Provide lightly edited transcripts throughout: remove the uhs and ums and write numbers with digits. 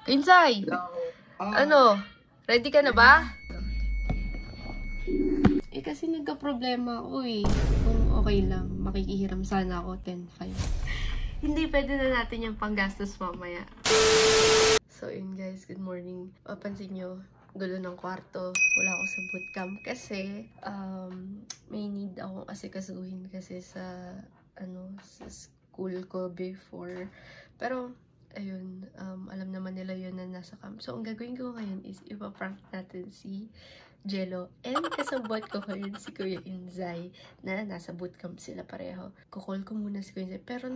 Insay! Ano? Ready ka na ba? Kasi nagka-problema ako eh. Kung okay lang, makikihiram sana ako 10-5. Hindi, pwede na natin yung panggastos mamaya. So yun guys, good morning. Papansin nyo, gulo ng kwarto. Wala ako sa bootcamp kasi may need akong asikasuhin kasi sa sa school ko before. Pero ayun, alam naman nila yun na nasa camp. So ang gagawin ko ngayon is ipaprank natin si Jello. And kasabot ko ngayon si Kuya Inzay na nasa bootcamp sila pareho. Kukol ko muna si Kuya Inzay. Pero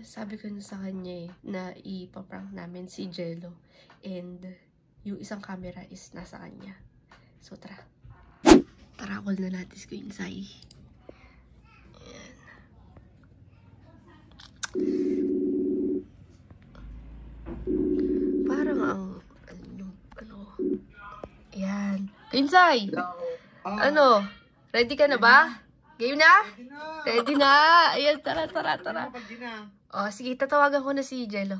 sabi ko na sa kanya na ipaprank namin si Jello. And yung isang camera is nasa kanya. So tara. Tara, call na natin si Kuya Inzay. Ayan. Parang ang Ayan. Insay! Ano? Ready ka na ba? Game na? Ready na! Ayan, tara. O, sige, tatawagan ko na si Jello.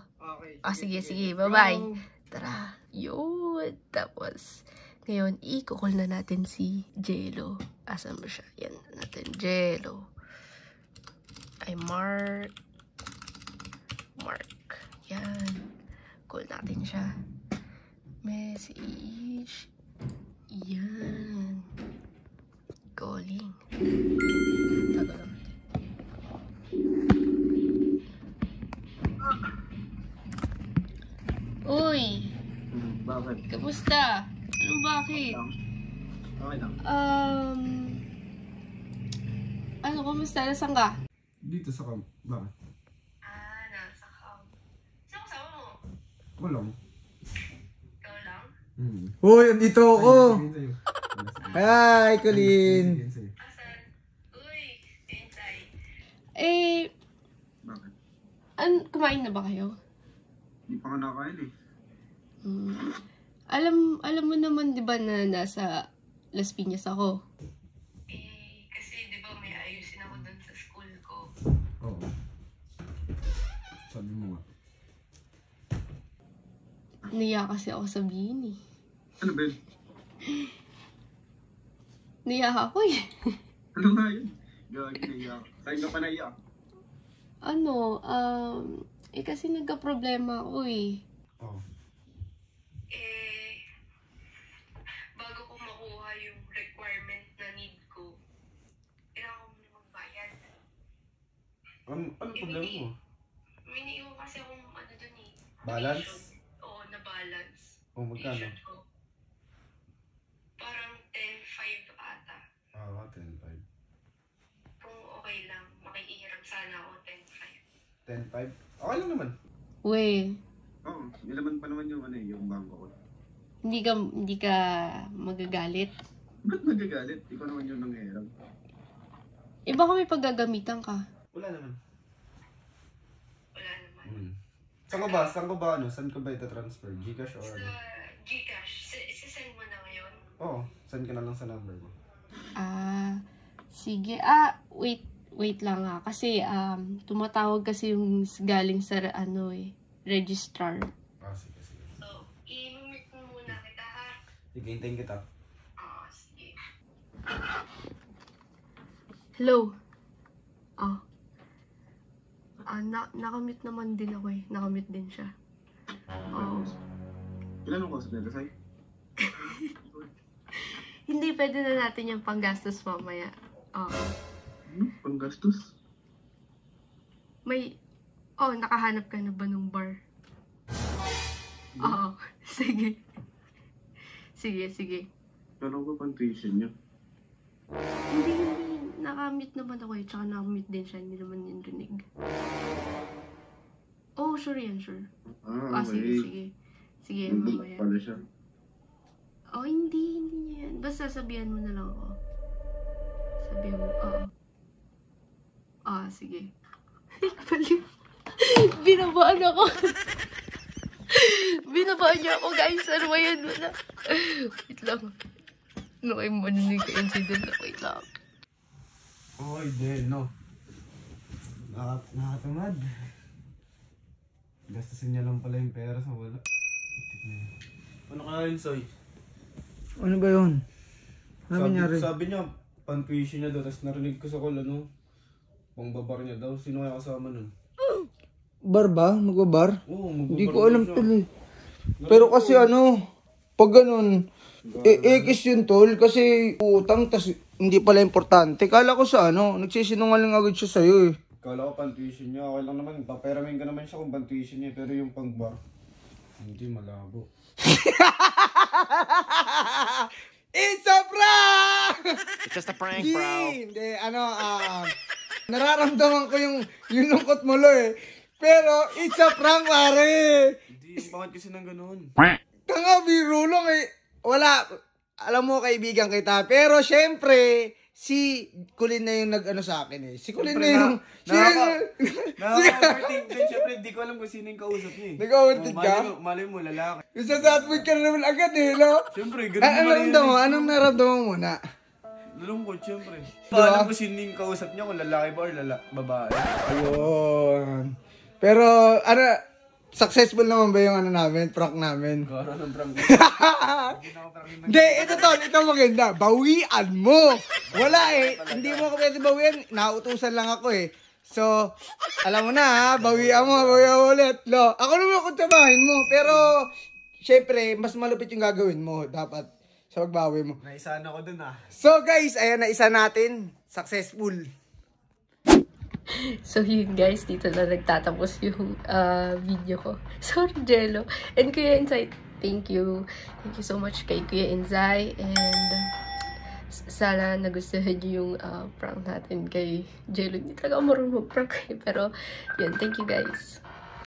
O, sige. Bye-bye. Tara. Yun. Tapos, ngayon, i-call na natin si Jello. Asan ba siya? Yan natin. Jello. Ay, Mark. Yan. Call natin siya. Message. Yan. Calling. Tagal naman. Uy! Bakit? Kamusta? Anong bakit? Okay lang. Kamusta? Nasaan ka? Dito sa camp. Bakit? Nasa camp. Saan kasama mo? Ako lang. Ikaw lang? Uy, andito ako! Hi, Colleen! Asan? Uy, Insay. Bakit? Kumain na ba kayo? Hindi pa ka nakain eh. Alam mo naman 'di ba na nasa Las Piñas ako? Kasi 'di ba may ayusin ako doon sa school ko. Oo. Sabi mo nga. Niya kasi ako sabihin eh. Ano ba yun? Niya ako eh. Ano nga yun? Gagi naiyak. Saan ka pa naiyak? Kasi nagka-problema ako eh. Oo. Bago ko makuha yung requirement na need ko, kailangan ko muna magbayad. Ano problema mo? May naiwan kasi akong dun eh. Balance? Oo, na-balance. Magkano? Parang 10-5 ata. 10-5. Kung okay lang, makikihiram sana ako 10-5. 10-5? Okay lang naman. Uy, Oo, nilaman pa naman yung yung bangko ko. hindi ka magagalit? Ba't magagalit? Ikaw naman yung nangyayaram. Baka may paggagamitan ka. Wala naman. Wala naman. Saan ko ba ita-transfer? Gcash or ano? Gcash. Sisend mo na ngayon? Oo, send ka na lang sa number mo. Sige. Wait lang ha. Kasi, tumatawag kasi yung galing sa, registrar. Sige. So, i-meet mo muna kita ha. Sige, hintayin kita. Sige. Hello? Nakamute naman din ako eh. Nakamute din siya. Oo. Ilan ang kausap nila, Sai? Hindi, pwede na natin yung panggastos mamaya. Oo. Panggastos? Nakahanap ka na ba ng bar? Oo. Sige. Kala ko pang tuition niya. Hindi. Nakamute naman ako eh. Tsaka nakamute din siya. Hindi naman yung rinig. Sure yan, sure. Okay. Sige, mamaya. Pala siya. Hindi niya yan. Basta sabihan mo na lang ako. Sabihan mo, sige. Binabaan ako. Binabaan niya ako, guys. Ano ba yan? Wait lang. Kayo maninig ka incident na. Wait lang. Hindi, no. Nakatamad. Gastusin niya lang pala yung pera sa wala. nga yun, Soy. Ano ba yun? Ano nangyari? Sabi niya, pan-tuition niya daw, tapos narinig ko sa call, pangbabar niya daw. Sino kaya kasama nun? Bar ba? Magbabar? Oo, magbabar. Hindi ko alam tol eh. Pero kasi pag ganun, ekis yun tol, kasi utang, tas hindi pala importante. Kala ko sa nagsisinungaling agad siya sa'yo eh. Kala ko pan-tuition niya, okay lang naman, paperamin ka naman siya kung pan-tuition niya, pero yung pang-bar, hindi, malabo. It's a prank! It's just a prank, bro. Hindi, nararamdaman ko yung lungkot mo lo eh. Pero, it's a prank, pare! Hindi, bakit kasi nang ganun? Tanga, biro lang eh. Wala, alam mo kaibigan kita. Pero, syempre, si Kulin na yung nag-ano sa akin eh. Si Kulin na yung... Nakaka-overthink din, syempre, hindi ko alam kung sino yung kausap niya eh. Nag-overthink ka? Malay mo, lalaki. Isasatwid ka na naman agad eh, no? Syempre, ganun naman yun. Anong naramdaman mo muna? Nalungkot, syempre. Alam ko sino yung kausap niya, kung lalaki ba or babae. Ayun. Pero, successful naman ba yung namin, prank namin? Garo ng prank. Hindi, ito maganda. Bawian mo. Wala eh. Hindi mo ako pwede bawian. Nautusan lang ako eh. So, alam mo na ha, bawian mo ulit. No? Ako naman ako tabahin mo. Pero, syempre, mas malupit yung gagawin mo. Dapat sa pagbawi mo. Naisaan ako dun So guys, ayan na isa natin. Successful. So yun guys, dito na nagtatapos yung video ko. Sorry Jello. And Kuya Inzay, thank you. Thank you so much kay Kuya Inzay. And sana nagustuhan niyo yung prank natin kay Jello. Hindi talaga ako marunong mag-prank. Pero yun, thank you guys.